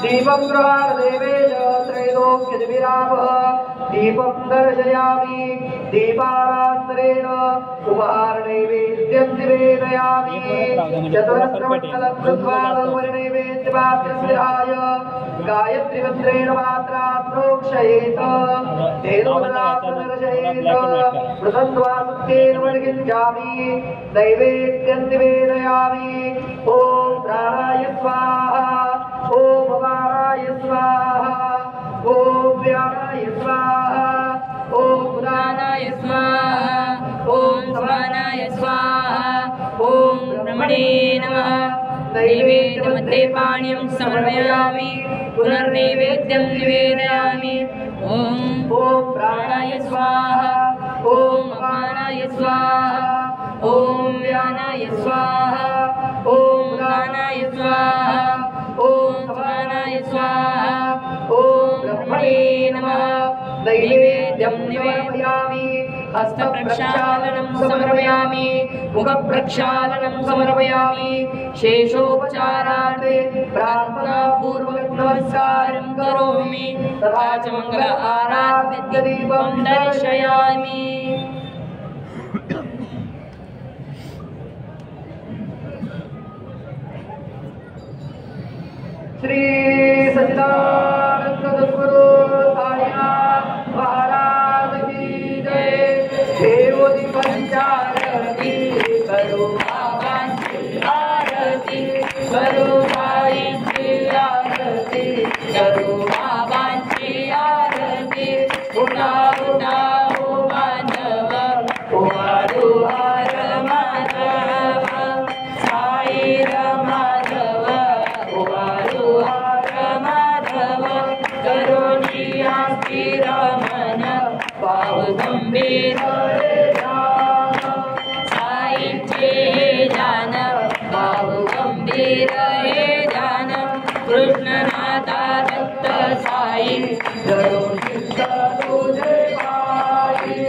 दीपं प्रवाह देवेश दीपं दर्शयामि दीपारात्रेण उपहारनैवेद्यं निवेदयामि चतुरस्रमण्डलं कृत्वा नैवेद्यपात्रस्याय गायत्री मन्त्रेण मात्रा प्रोक्षयेत तेनोदर्शयेत प्रसन्त्वा सुखेन वर्गिञ्जामि नैवेद्यं निवेदयामि ॐ प्राणाय स्वाहा ॐ अपाराय स्वाहा ॐ व्यानाय स्वाहा ॐ उदानाय स्वाहा ॐ समानाय स्वाहा ॐ ब्रह्मणे नमः नैवेद्यमध्ये पाण्यं समर्पयामि पुनर्नैवेद्यं निवेदयामि ॐ प्राणाय स्वाहा ॐ अपानाय स्वाहा ॐ व्यानाय स्वाहा ॐ उदानाय स्वाहा ॐ समानाय स्वाहा ॐ ब्रह्मणे नमः नैवेद्यं निवेदयामि हस्तप्रक्षालनं समर्पयामि मुखप्रक्षालनं समर्पयामि शेषोपचारार्थे प्रार्थनापूर्वक नमस्कारं करोमि तथा च मंगल आराध्य दीपं दर्शयामि। श्री सच्चिदानंद सद्गुरु साईनाथ महाराज की जय। देवोदी पंचारती करो बाबांची आरती करो बाईंची आरती करो बाबांची आरती उठा उठा ओ माधव उभारू हार माधव साई माधव उभारू हार माधव करुणिया श्रीरामन पाव गंभीर साईंचे जान पाव गंभीर हे जान कृष्णनाथा दत्त साई धरून चित्त तुझे पायी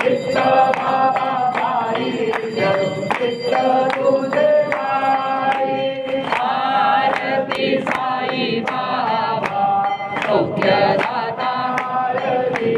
चित्त बाबा पायी धरून चित्त तुझे पायी आरती साई बाबा सौख्यदाता आरती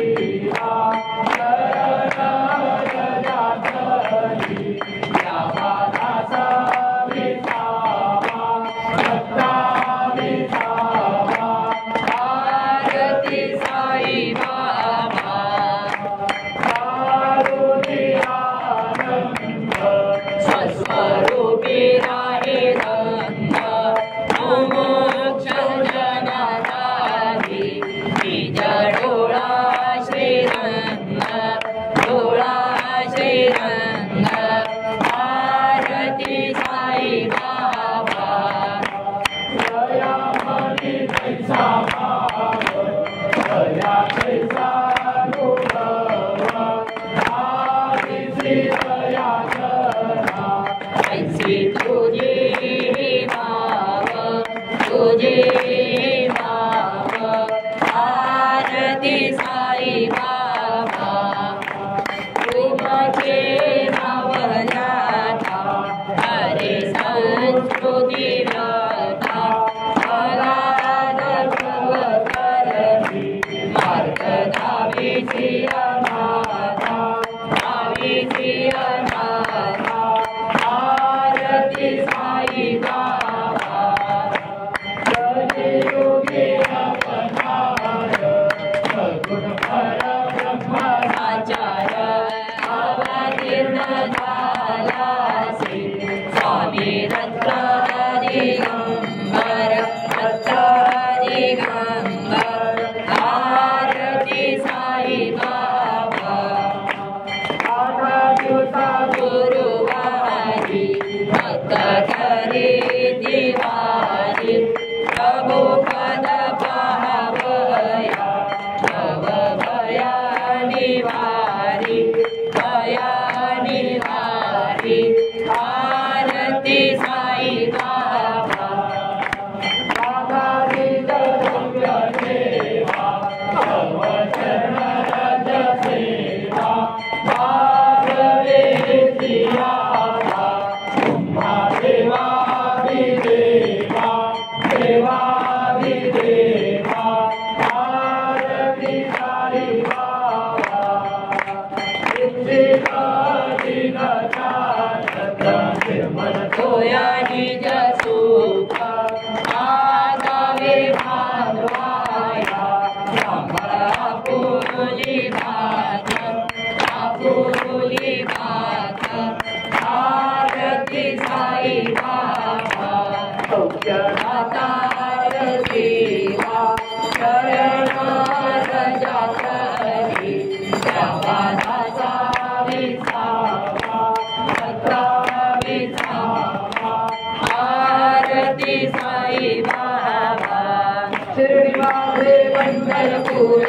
माझे पंढरपूर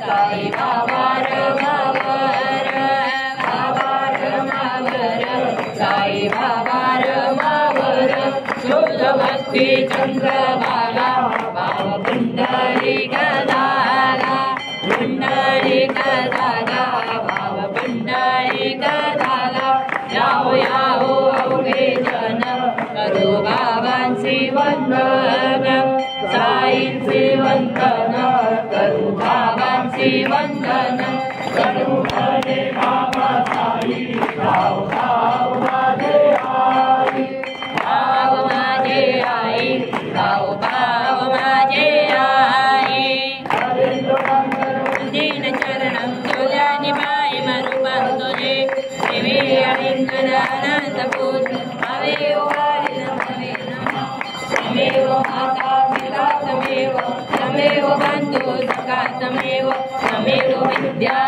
साई बाबा रमावर साई बाबा रमावर शुद्ध भक्ती चंद्रभागा भाव पुंडलिक दादा पुंडलिक दादा भाव पुंडलिक दादा यावो यावो अवघे जन करू बाबांची वंदन साईंचे वंदन करू बाबांची वंदन करू भले बाबा साई भाव भाव माझे आई भाव माझे आई भाव भाव माझे आई दीन चरणं तुझ्यानि पायी मरुपं तुझे देवी अलिंगनानंदपूर हवे तमेव माता पिता तमेव तमेव बंधु सखा तमेव तमेव विद्या